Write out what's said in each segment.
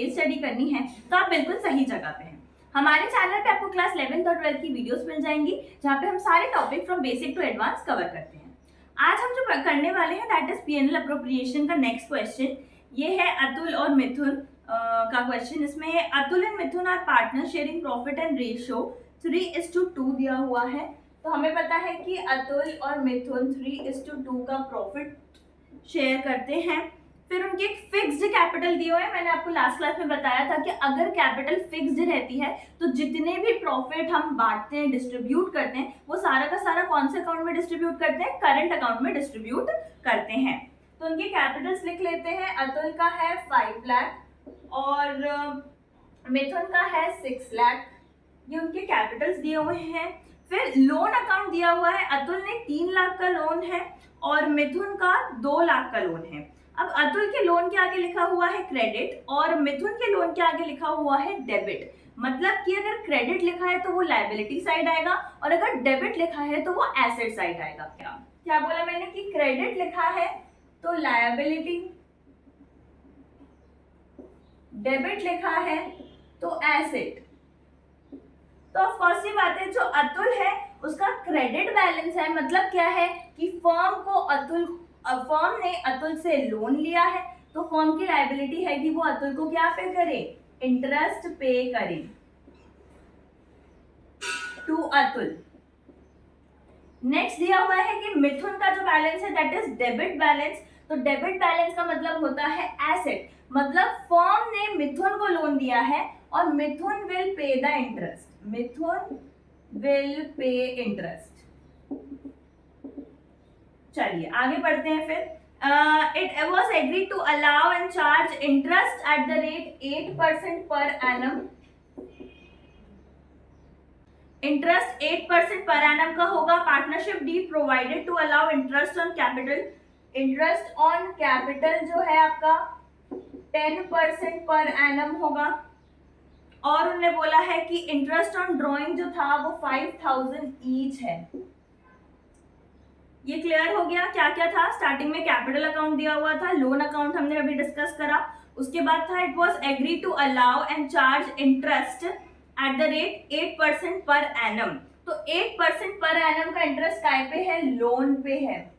Case study करनी है तो आप बिल्कुल सही जगह पे हैं। हमारे चैनल पे आपको क्लास 11th और 12th की वीडियोस मिल जाएंगी जहाँ पे हम सारे topic from basic to advance cover करते हैं। आज हम जो करने वाले हैं दैट इज पीएनएल अप्रोप्रिएशन का नेक्स्ट क्वेश्चन। ये है अतुल और मिथुन का क्वेश्चन। इसमें Atul and Mithun are partner sharing profit and ratio 3:2 दिया हुआ है। तो हमें पता है कि अतुल और मिथुन 3:2 का प्रॉफिट शेयर करते हैं। फिर उनके एक फिक्स्ड कैपिटल दिए हुए हैं। मैंने आपको लास्ट क्लास में बताया था कि अगर कैपिटल फिक्स्ड रहती है तो जितने भी प्रॉफिट हम बांटते हैं, डिस्ट्रीब्यूट करते हैं, वो सारा का सारा कौन से अकाउंट में डिस्ट्रीब्यूट करते हैं? करंट अकाउंट में डिस्ट्रीब्यूट करते हैं। तो उनके कैपिटल्स लिख लेते हैं। अतुल का है 5 लाख और मिथुन का है 6 लाख। ये उनके कैपिटल्स दिए हुए हैं। फिर लोन अकाउंट दिया हुआ है। अतुल ने 3 लाख का लोन है और मिथुन का 2 लाख का लोन है। अब अतुल के लोन के आगे लिखा हुआ है क्रेडिट और मिथुन के लोन के आगे लिखा हुआ है डेबिट। मतलब कि अगर क्रेडिट लिखा है तो वो लायबिलिटी साइड आएगा और अगर डेबिट लिखा है तो वो एसेट साइड आएगा। क्या बोला मैंने कि क्रेडिट लिखा है तो लायबिलिटी, डेबिट लिखा है तो एसेट। तो ऑफ कोर्स ये बात है, जो अतुल है उसका क्रेडिट बैलेंस है। मतलब क्या है कि फर्म ने अतुल से लोन लिया है तो फर्म की लायबिलिटी है कि वो अतुल को क्या पे करे? इंटरेस्ट पे करे टू अतुल। नेक्स्ट दिया हुआ है कि मिथुन का जो बैलेंस है दैट इज डेबिट बैलेंस। तो डेबिट बैलेंस का मतलब होता है एसेट। मतलब फर्म ने मिथुन को लोन दिया है और Mithun will pay the interest. Mithun will pay interest. चलिए आगे बढ़ते हैं। फिर it was agreed to allow and charge interest at the rate 8% पर एनम। इंटरेस्ट 8% पर एनम का होगा। Partnership deed provided to allow interest on capital. Interest on capital जो है आपका 10% पर एनम होगा। और उन्होंने बोला है कि इंटरेस्ट ऑन ड्रॉइंग जो था वो 5000 ईच है। ये क्लियर हो गया? क्या क्या था? स्टार्टिंग में कैपिटल अकाउंट दिया हुआ था, लोन अकाउंट हमने अभी डिस्कस करा। उसके बाद था it was agree to allow and charge interest at the rate 8% per annum. तो 8% पर एनम का इंटरेस्ट काय पे है? लोन पे है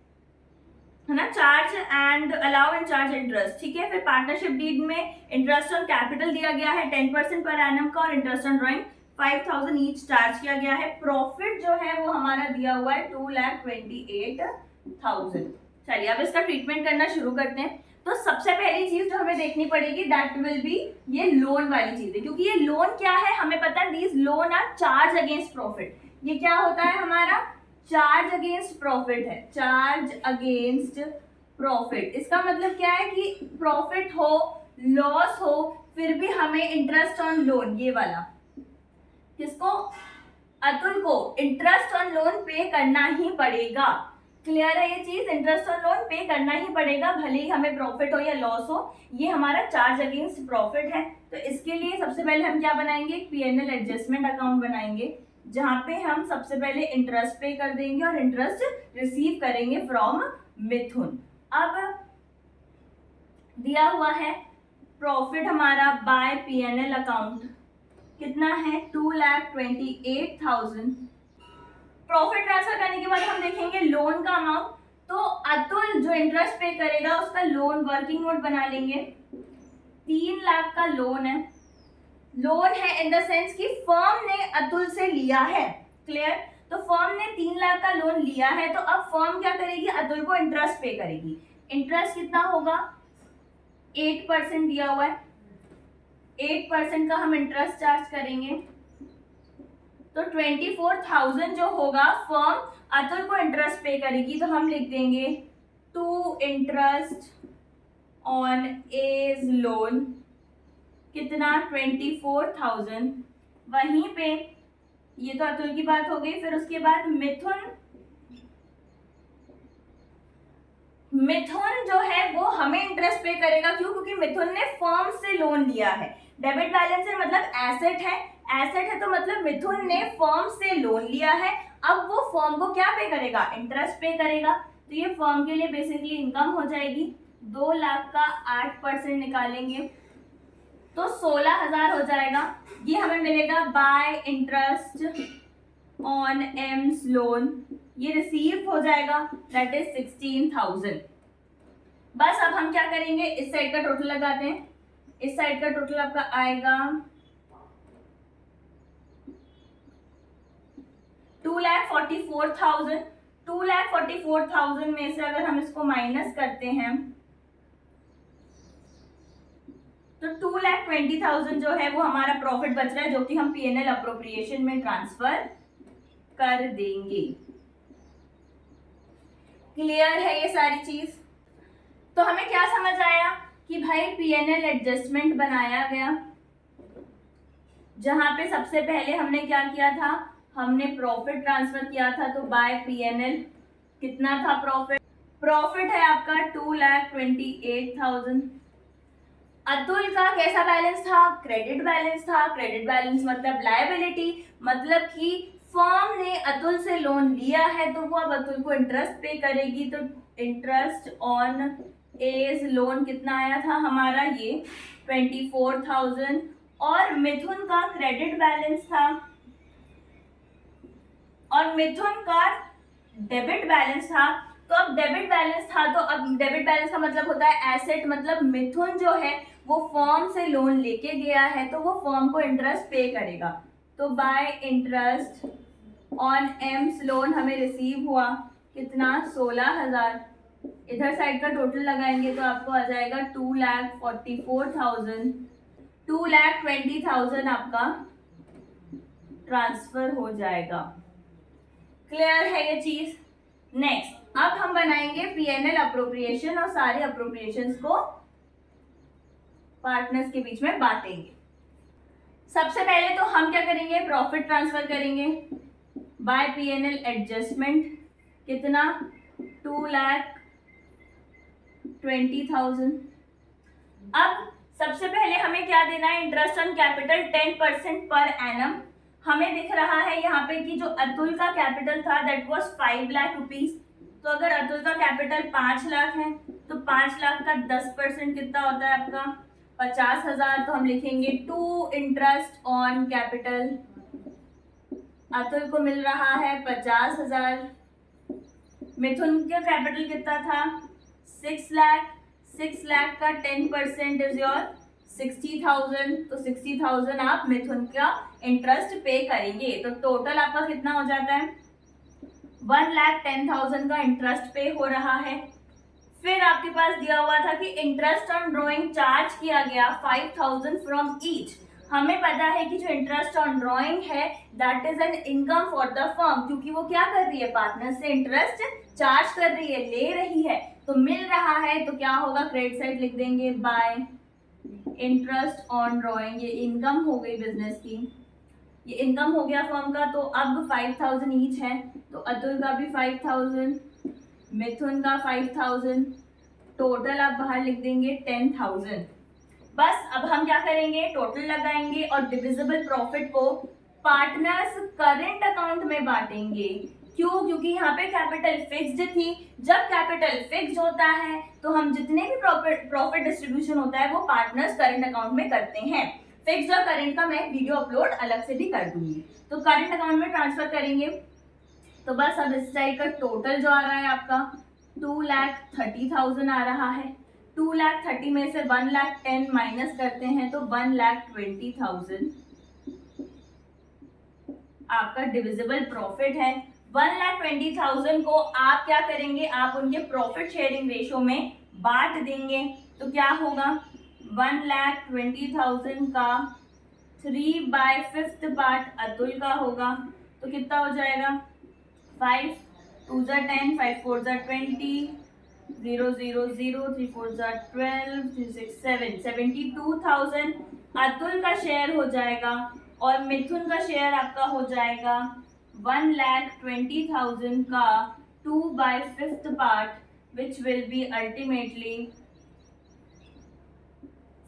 ना। Charge and allow and charge interest, ठीक है। फिर पार्टनरशिप डीड में इंटरेस्ट ऑन कैपिटल दिया गया है 10% पर एनम का और interest on drawing 5000 each charge किया गया है। प्रॉफिट जो है वो हमारा दिया हुआ है 2,28,000। चलिए अब इसका ट्रीटमेंट करना शुरू करते हैं। तो सबसे पहली चीज जो हमें देखनी पड़ेगी दैट विल बी ये लोन वाली चीज है, क्योंकि ये लोन क्या है हमें पता है, these loan are charge against profit. ये क्या होता है हमारा? चार्ज अगेंस्ट प्रॉफिट है। चार्ज अगेंस्ट प्रॉफिट, इसका मतलब क्या है कि प्रॉफिट हो लॉस हो फिर भी हमें इंटरेस्ट ऑन लोन, ये वाला, किसको? अतुल को इंटरेस्ट ऑन लोन पे करना ही पड़ेगा। क्लियर है ये चीज? इंटरेस्ट ऑन लोन पे करना ही पड़ेगा भले ही हमें प्रॉफिट हो या लॉस हो। ये हमारा चार्ज अगेंस्ट प्रॉफिट है। तो इसके लिए सबसे पहले हम क्या बनाएंगे? पीएनएल एडजस्टमेंट अकाउंट बनाएंगे जहां पे हम सबसे पहले इंटरेस्ट पे कर देंगे और इंटरेस्ट रिसीव करेंगे फ्रॉम मिथुन। अब दिया हुआ है प्रॉफिट हमारा बाय पीएनएल अकाउंट कितना है? 2,28,000। प्रॉफिट ट्रांसफर करने के बाद हम देखेंगे लोन का अमाउंट। तो अतुल जो इंटरेस्ट पे करेगा उसका लोन वर्किंग नोट बना लेंगे। 3 लाख का लोन है। लोन है इन द सेंस कि फर्म ने अतुल से लिया है। क्लियर? तो फर्म ने 3 लाख का लोन लिया है तो अब फर्म क्या करेगी? अतुल को इंटरेस्ट पे करेगी। इंटरेस्ट कितना होगा? 8% दिया हुआ है। 8% का हम इंटरेस्ट चार्ज करेंगे तो 24,000 जो होगा फर्म अतुल को इंटरेस्ट पे करेगी। तो हम लिख देंगे to interest on A's loan कितना? 24,000। वहीं पे ये तो अतुल की बात हो गई। फिर उसके बाद मिथुन जो है वो हमें इंटरेस्ट पे करेगा। क्यों? क्योंकि मिथुन ने फर्म से लोन लिया है। डेबिट बैलेंस है मतलब एसेट है। एसेट है तो मतलब मिथुन ने फर्म से लोन लिया है। अब वो फर्म को क्या पे करेगा? इंटरेस्ट पे करेगा। तो ये फर्म के लिए बेसिकली इनकम हो जाएगी। 2 लाख का 8% निकालेंगे तो 16,000 हो जाएगा। ये हमें मिलेगा bye interest on AIIMS loan, ये रिसीव हो जाएगा, दैट इज 16,000। बस अब हम क्या करेंगे, इस साइड का टोटल लगाते हैं। इस साइड का टोटल आपका आएगा 2,44,000। 2,44,000 में से अगर हम इसको माइनस करते हैं तो 2,20,000 जो है वो हमारा प्रॉफिट बच रहा है, जो कि हम पीएनएल अप्रोप्रिएशन में ट्रांसफर कर देंगे। क्लियर है ये सारी चीज? तो हमें क्या समझ आया कि भाई पीएनएल एडजस्टमेंट बनाया गया, जहां पे सबसे पहले हमने क्या किया था, हमने प्रॉफिट ट्रांसफर किया था। तो बाय पीएनएल कितना था प्रॉफिट? प्रॉफिट है आपका 2,28,000। अतुल का कैसा बैलेंस था? क्रेडिट बैलेंस था। क्रेडिट बैलेंस मतलब लायबिलिटी, मतलब कि फर्म ने अतुल से लोन लिया है तो वो अब अतुल को इंटरेस्ट पे करेगी। तो इंटरेस्ट ऑन एज लोन कितना आया था हमारा? ये 24,000। और मिथुन का क्रेडिट बैलेंस था और मिथुन का डेबिट बैलेंस था। तो अब डेबिट बैलेंस था, तो अब डेबिट बैलेंस का मतलब होता है एसेट, मतलब मिथुन जो है वो फर्म से लोन लेके गया है तो वो फर्म को इंटरेस्ट पे करेगा। तो bye interest on AIIMS loan हमें रिसीव हुआ कितना? 16,000। इधर साइड का टोटल लगाएंगे तो आपको आ जाएगा 2,44,000। 2,20,000 आपका ट्रांसफर हो जाएगा। क्लियर है ये चीज? नेक्स्ट, अब हम बनाएंगे पीएनएल अप्रोप्रिएशन और सारे अप्रोप्रिएशंस को पार्टनर्स के बीच में बांटेंगे। सबसे पहले तो हम क्या करेंगे, प्रॉफिट ट्रांसफर करेंगे बाय पीएनएल एडजस्टमेंट। कितना? 2,20,000। अब सबसे पहले हमें क्या देना है, interest on capital 10% per annum. हमें दिख रहा है यहाँ पे कि जो अतुल का कैपिटल था दैट वाज 5 लाख रुपीज। तो अगर अतुल का कैपिटल 5 लाख है तो 5 लाख का 10% कितना होता है आपका? 50,000। तो हम लिखेंगे to interest on capital. Atul को मिल रहा है 50,000। मिथुन का कैपिटल कितना था? 6 लाख। 6 लाख का 10% इज योर 60,000। तो 60,000 आप मिथुन का इंटरेस्ट पे करेंगे। तो टोटल आपका कितना हो जाता है? 1,10,000 का इंटरेस्ट पे हो रहा है। फिर आपके पास दिया हुआ था कि इंटरेस्ट ऑन ड्रॉइंग चार्ज किया गया 5,000 फ्रॉम ईच। हमें पता है कि जो इंटरेस्ट ऑन ड्रॉइंग है that is an income for the firm, क्योंकि वो क्या कर रही है, पार्टनर से इंटरेस्ट चार्ज कर रही है, ले रही है, तो मिल रहा है। तो क्या होगा, क्रेडिट साइड लिख देंगे बाय इंटरेस्ट ऑन ड्रॉइंग। ये इनकम हो गई बिजनेस की, ये इनकम हो गया फर्म का। तो अब 5,000 ईच है, तो अतुल का भी 5,000, मिथुन का 5,000, टोटल आप बाहर लिख देंगे 10,000। बस अब हम क्या करेंगे, टोटल लगाएंगे और डिविजिबल प्रॉफिट को पार्टनर्स करंट अकाउंट में बांटेंगे। क्यों? क्योंकि यहाँ पे कैपिटल फिक्स्ड थी। जब कैपिटल फिक्स्ड होता है तो हम जितने भी प्रॉफिट डिस्ट्रीब्यूशन होता है वो पार्टनर्स करंट अकाउंट में करते हैं। फिक्स्ड और करंट का मैं वीडियो अपलोड अलग से भी कर दूंगी। तो करंट अकाउंट में ट्रांसफर करेंगे। तो बस अब इस टाइप का टोटल जो आ रहा है आपका 2,30,000 आ रहा है। 2,30,000 में से 1,10,000 माइनस करते हैं तो 1,20,000 आपका डिविजिबल प्रॉफिट है। 1,20,000 को आप क्या करेंगे, आप उनके प्रॉफिट शेयरिंग रेशो में बांट देंगे। तो क्या होगा, 1,20,000 का 3/5 पार्ट अतुल का होगा। तो कितना हो जाएगा, 5 2 10, 5 4 20, 0 0 0, 3 4 12, 3 6 7, 72,000 अतुल का शेयर हो जाएगा और मिथुन का शेयर आपका हो जाएगा 1,20,000 का 2/5 part which will be ultimately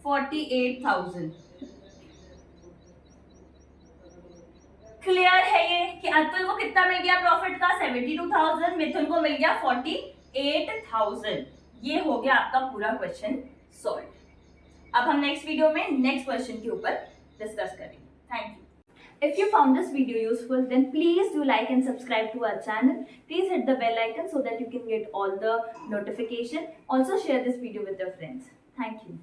48,000। Clear है ये कि अतुल को कितना मिल गया प्रॉफिट का, 72,000, मिथुन को मिल गया 48,000। ये हो गया आपका पूरा क्वेश्चन सॉल्व। अब हम नेक्स्ट वीडियो में नेक्स्ट क्वेश्चन के ऊपर डिस्कस करेंगे। Thank you. If you found this video useful, then please do like and subscribe to our channel. Please hit the bell icon so that you can get all the notification. Also share this video with your friends. Thank you.